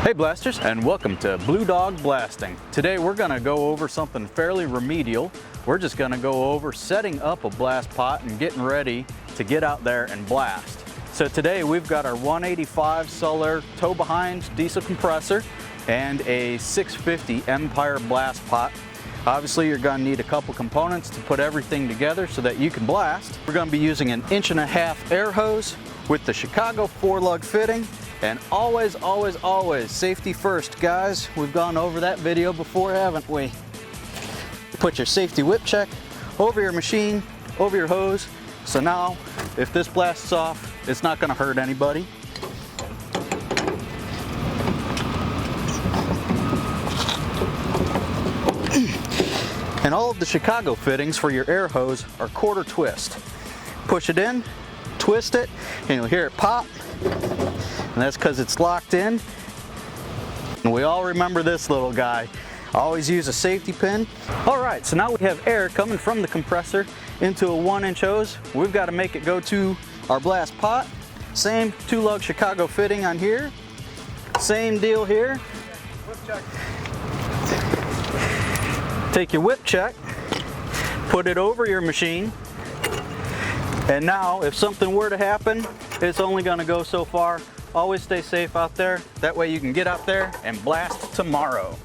Hey blasters, and welcome to Blue Dog Blasting. Today we're going to go over something fairly remedial. We're just going to go over setting up a blast pot and getting ready to get out there and blast. So today we've got our 185 Solar tow behind diesel compressor and a 650 Empire Blast Pot. Obviously you're going to need a couple components to put everything together so that you can blast. We're going to be using an 1.5-inch air hose with the Chicago 4-lug fitting. And always, always, always, safety first, guys. We've gone over that video before, haven't we? Put your safety whip check over your machine, over your hose. So now, if this blasts off, it's not gonna hurt anybody. And all of the Chicago fittings for your air hose are quarter twist. Push it in, twist it, and you'll hear it pop. And that's because it's locked in. And we all remember this little guy. Always use a safety pin. All right, so now we have air coming from the compressor into a 1-inch hose. We've got to make it go to our blast pot. Same 2-lug Chicago fitting on here. Same deal here. Whip check. Take your whip check, put it over your machine. And now, if something were to happen, it's only going to go so far. Always stay safe out there. That way you can get out there and blast tomorrow.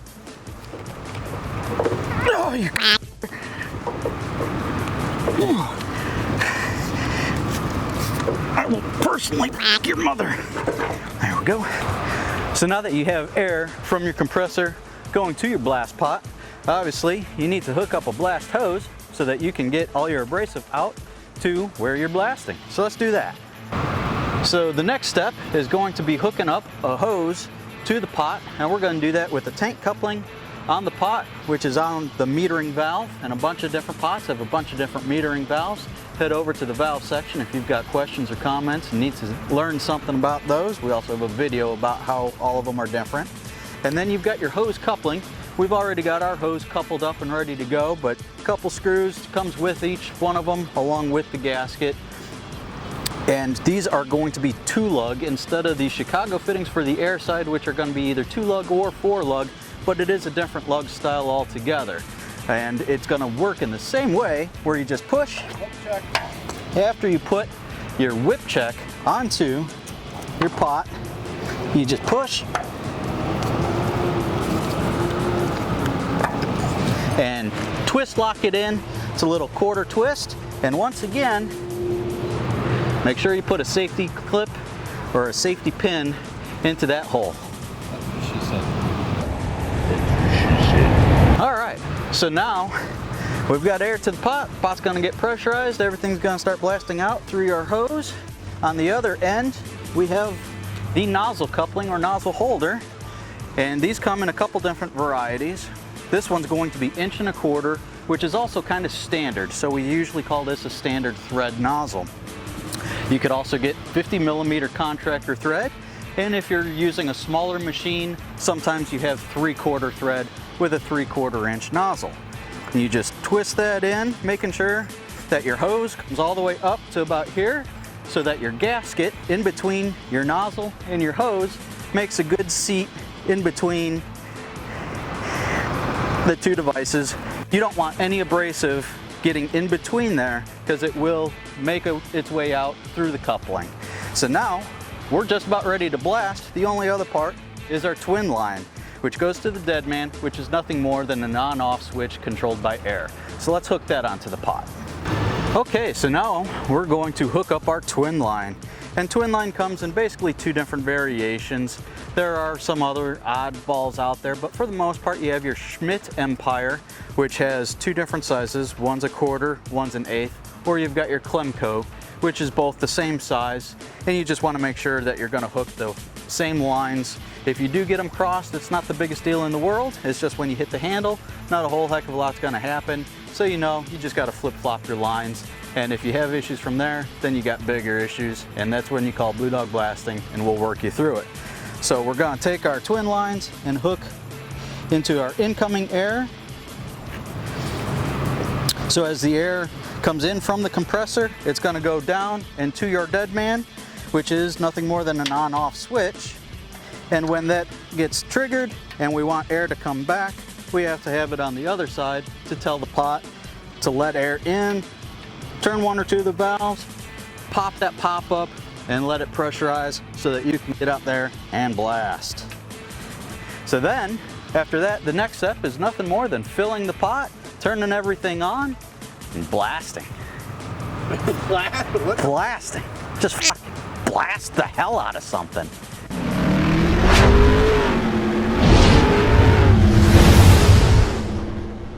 Oh, you I will personally your mother. There we go. So now that you have air from your compressor going to your blast pot, obviously you need to hook up a blast hose so that you can get all your abrasive out to where you're blasting. So let's do that. So the next step is going to be hooking up a hose to the pot, and we're going to do that with the tank coupling on the pot, which is on the metering valve, and a bunch of different pots have a bunch of different metering valves. Head over to the valve section if you've got questions or comments and need to learn something about those. We also have a video about how all of them are different. And then you've got your hose coupling. We've already got our hose coupled up and ready to go, but a couple screws comes with each one of them along with the gasket. And these are going to be 2-lug instead of the Chicago fittings for the air side, which are going to be either 2-lug or 4-lug, but it is a different lug style altogether. And it's going to work in the same way where you just push. Whip check. After you put your whip check onto your pot, you just push and twist lock it in. It's a little quarter twist, and once again, make sure you put a safety clip or a safety pin into that hole. All right, so now we've got air to the pot. Pot's gonna get pressurized. Everything's gonna start blasting out through your hose. On the other end, we have the nozzle coupling or nozzle holder, and these come in a couple different varieties. This one's going to be 1.25 inch, which is also kind of standard. So we usually call this a standard thread nozzle. You could also get 50mm contractor thread, and if you're using a smaller machine, sometimes you have 3/4 thread with a 3/4 inch nozzle. And you just twist that in, making sure that your hose comes all the way up to about here, so that your gasket in between your nozzle and your hose makes a good seat in between the two devices. You don't want any abrasive getting in between there because it will make its way out through the coupling. So now we're just about ready to blast. The only other part is our twin line, which goes to the Deadman, which is nothing more than an on-off switch controlled by air. So let's hook that onto the pot. Okay, so now we're going to hook up our twin line. And twin line comes in basically 2 different variations. There are some other oddballs out there, but for the most part you have your Schmidt Empire, which has 2 different sizes. One's 1/4, one's 1/8, or you've got your Klemco, which is both the same size, and you just want to make sure that you're going to hook the same lines. If you do get them crossed, it's not the biggest deal in the world. It's just when you hit the handle, not a whole heck of a lot's going to happen. So you know, you just got to flip-flop your lines. And if you have issues from there, then you got bigger issues, and that's when you call Blue Dog Blasting, and we'll work you through it. So we're going to take our twin lines and hook into our incoming air. So as the air comes in from the compressor, it's going to go down into your Deadman, which is nothing more than an on-off switch. And when that gets triggered and we want air to come back, we have to have it on the other side to tell the pot to let air in, turn one or two of the valves, pop that pop up, and let it pressurize so that you can get up there and blast. So then, after that, the next step is nothing more than filling the pot, turning everything on, and blasting. Blasting. Just fucking blast the hell out of something.